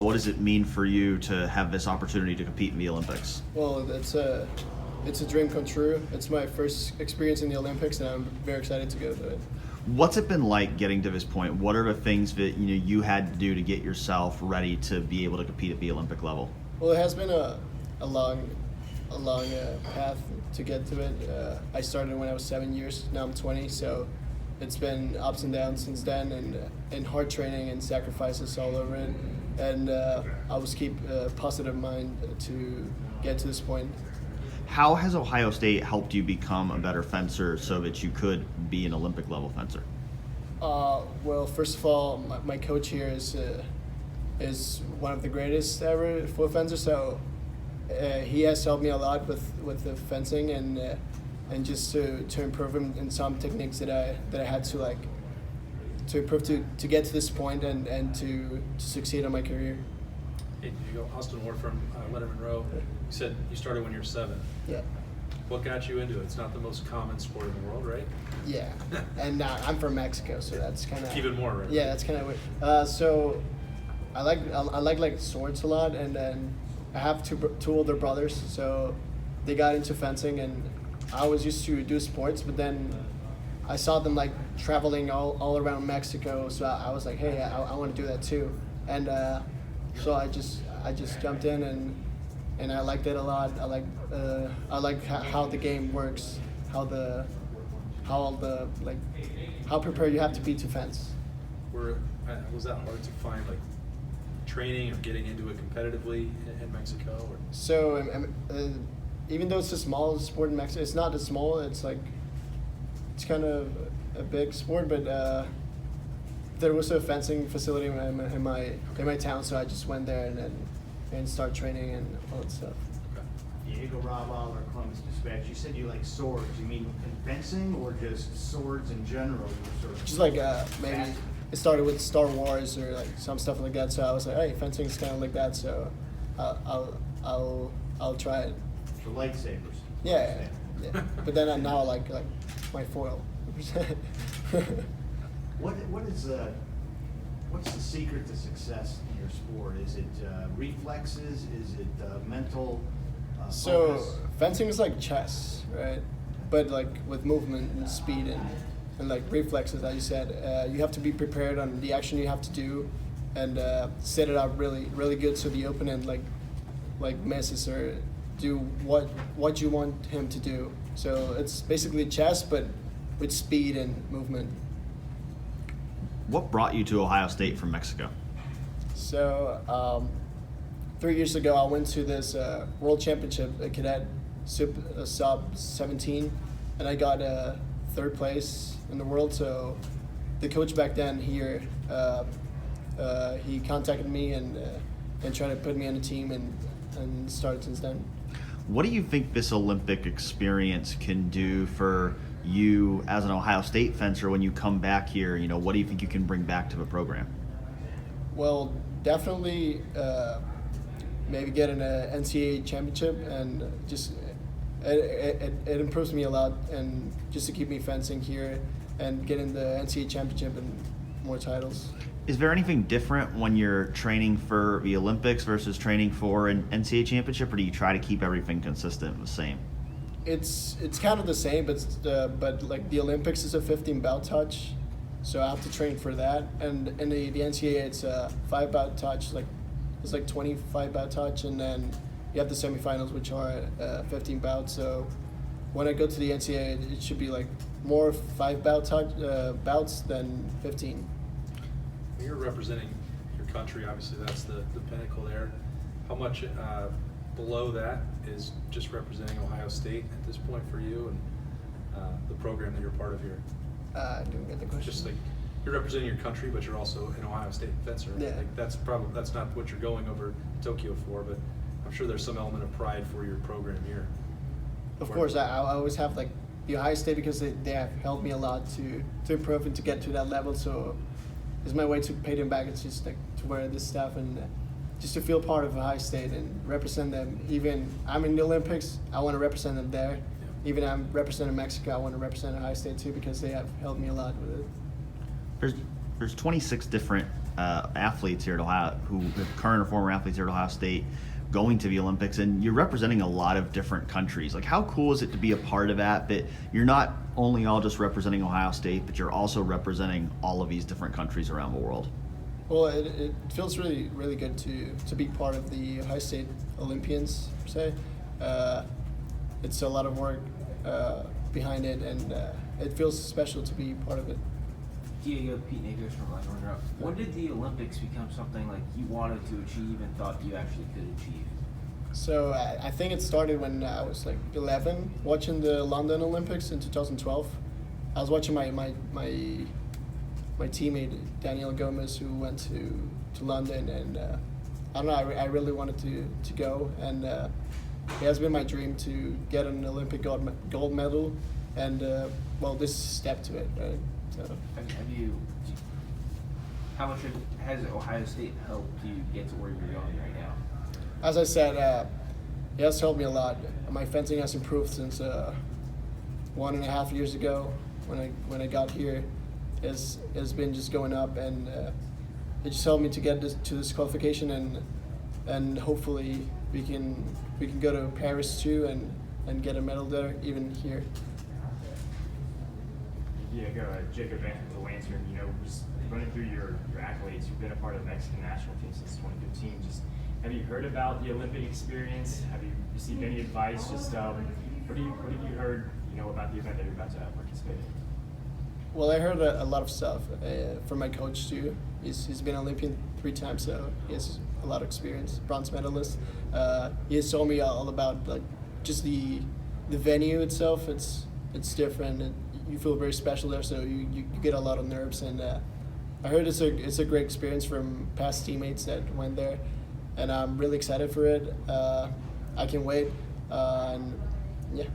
What does it mean for you to have this opportunity to compete in the Olympics? Well, it's a dream come true. It's my first experience in the Olympics, and I'm very excited to go to it. What's it been like getting to this point? What are the things that you had to do to get yourself ready to be able to compete at the Olympic level? Well, it has been a long path to get to it. I started when I was 7 years. Now I'm 20, so it's been ups and downs since then, and hard training and sacrifices all over it. And I always keep a positive mind to get to this point. How has Ohio State helped you become a better fencer so that you could be an Olympic level fencer? Well, first of all, my coach here is one of the greatest ever for fencer. So he has helped me a lot with the fencing and just to improve in some techniques that I had to improve to get to this point and to succeed in my career. Hey, you go Austin Ward from Letterman Row. You said you started when you were 7. Yeah. What got you into it? It's not the most common sport in the world, right? Yeah, and I'm from Mexico, so that's kind of Even more, right? Yeah, that's kind of weird. So I like swords a lot, and then I have two older brothers, so they got into fencing, and I was used to do sports, but then I saw them like traveling all around Mexico, so I was like, hey, I want to do that too, and so I just jumped in and I liked it a lot. I like how the game works, how prepared you have to be to fence. Was that hard to find, like, training or getting into it competitively in Mexico? Or? So even though it's a small sport in Mexico, it's not as small. It's kind of a big sport, but there was a fencing facility in my town, so I just went there and start training and all that stuff. Diego Cervantes, Columbus Dispatch. You said you like swords. You mean in fencing or just swords in general? Just like maybe it started with Star Wars or like some stuff like that. So I was like, hey, fencing is kind of like that. So I'll try it. For lightsabers. Yeah. But then I now like my foil. What's the secret to success in your sport? Is it reflexes? Is it mental So focus? fencing is like chess, right? But like with movement and speed and like reflexes, as you said, you have to be prepared on the action you have to do, and set it up really good so the opponent like misses or do what you want him to do. So it's basically chess, but with speed and movement. What brought you to Ohio State from Mexico? So 3 years ago, I went to this World Championship cadet sub 17, and I got third place in the world. So the coach back then here, he contacted me and tried to put me on the team and started since then. What do you think this Olympic experience can do for you as an Ohio State fencer when you come back here? What do you think you can bring back to the program? Well, definitely maybe get an NCAA championship, and just it improves me a lot, and just to keep me fencing here and getting the NCAA championship and more titles. Is there anything different when you're training for the Olympics versus training for an NCAA championship, or do you try to keep everything consistent the same? It's kind of the same, but like the Olympics is a 15 bout touch, so I have to train for that. And in the NCAA, it's a 5 bout touch, it's like 25 bout touch, and then you have the semifinals, which are 15 bouts. So when I go to the NCAA, it should be like more 5 bout bouts than 15. You're representing your country. Obviously, that's the pinnacle there. How much below that is just representing Ohio State at this point for you and the program that you're part of here? I didn't get the question. Just like you're representing your country, but you're also an Ohio State fencer. Yeah. Like that's not what you're going over Tokyo for, but I'm sure there's some element of pride for your program here. Of course, I always have like the Ohio State because they have helped me a lot to improve and to get to that level. So it's my way to pay them back. It's just like to wear this stuff and just to feel part of Ohio State and represent them. Even I'm in the Olympics, I want to represent them there. Yeah. Even I'm representing Mexico, I want to represent Ohio State too because they have helped me a lot with it. There's there's 26 different athletes here at Ohio, who current or former athletes here at Ohio State, going to the Olympics, and you're representing a lot of different countries. Like, how cool is it to be a part of that? That you're not only all just representing Ohio State, but you're also representing all of these different countries around the world. Well, it feels really, really good to be part of the Ohio State Olympians, per se. It's a lot of work behind it, and it feels special to be part of it. Diego, Pete Nagos from Runner Up. When did the Olympics become something like you wanted to achieve and thought you actually could achieve? So I think it started when I was like 11, watching the London Olympics in 2012. I was watching my teammate Daniel Gomez, who went to London, and I don't know, I really wanted to go, and it has been my dream to get an Olympic gold medal, and well, this is a step to it, right? So. How much has Ohio State helped you get to where you're going right now? As I said, it has helped me a lot. My fencing has improved since 1.5 years ago when I got here. It's been just going up, and it just helped me to get to this qualification, and hopefully we can go to Paris too and get a medal there, even here. Diego, Jacob Van from the Lantern, just running through your accolades, you've been a part of the Mexican national team since 2015. Just have you heard about the Olympic experience? Have you received any advice? Just what have you heard, about the event that you're about to participate in? Well, I heard a lot of stuff from my coach too. He's been Olympian 3 times, so he has a lot of experience. Bronze medalist. He has told me all about like just the venue itself. It's different. You feel very special there, so you get a lot of nerves. And I heard it's a great experience from past teammates that went there, and I'm really excited for it. I can wait. And yeah.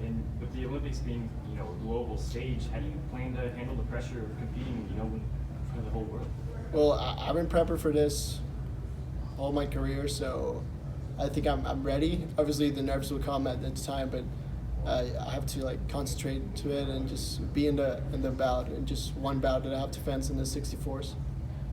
And with the Olympics being, a global stage, how do you plan to handle the pressure of competing, in front of the whole world? Well, I've been prepping for this all my career, so I think I'm ready. Obviously, the nerves will come at the time, but I have to concentrate to it and just be in the bout, and just one bout that I have to fence in the 64s.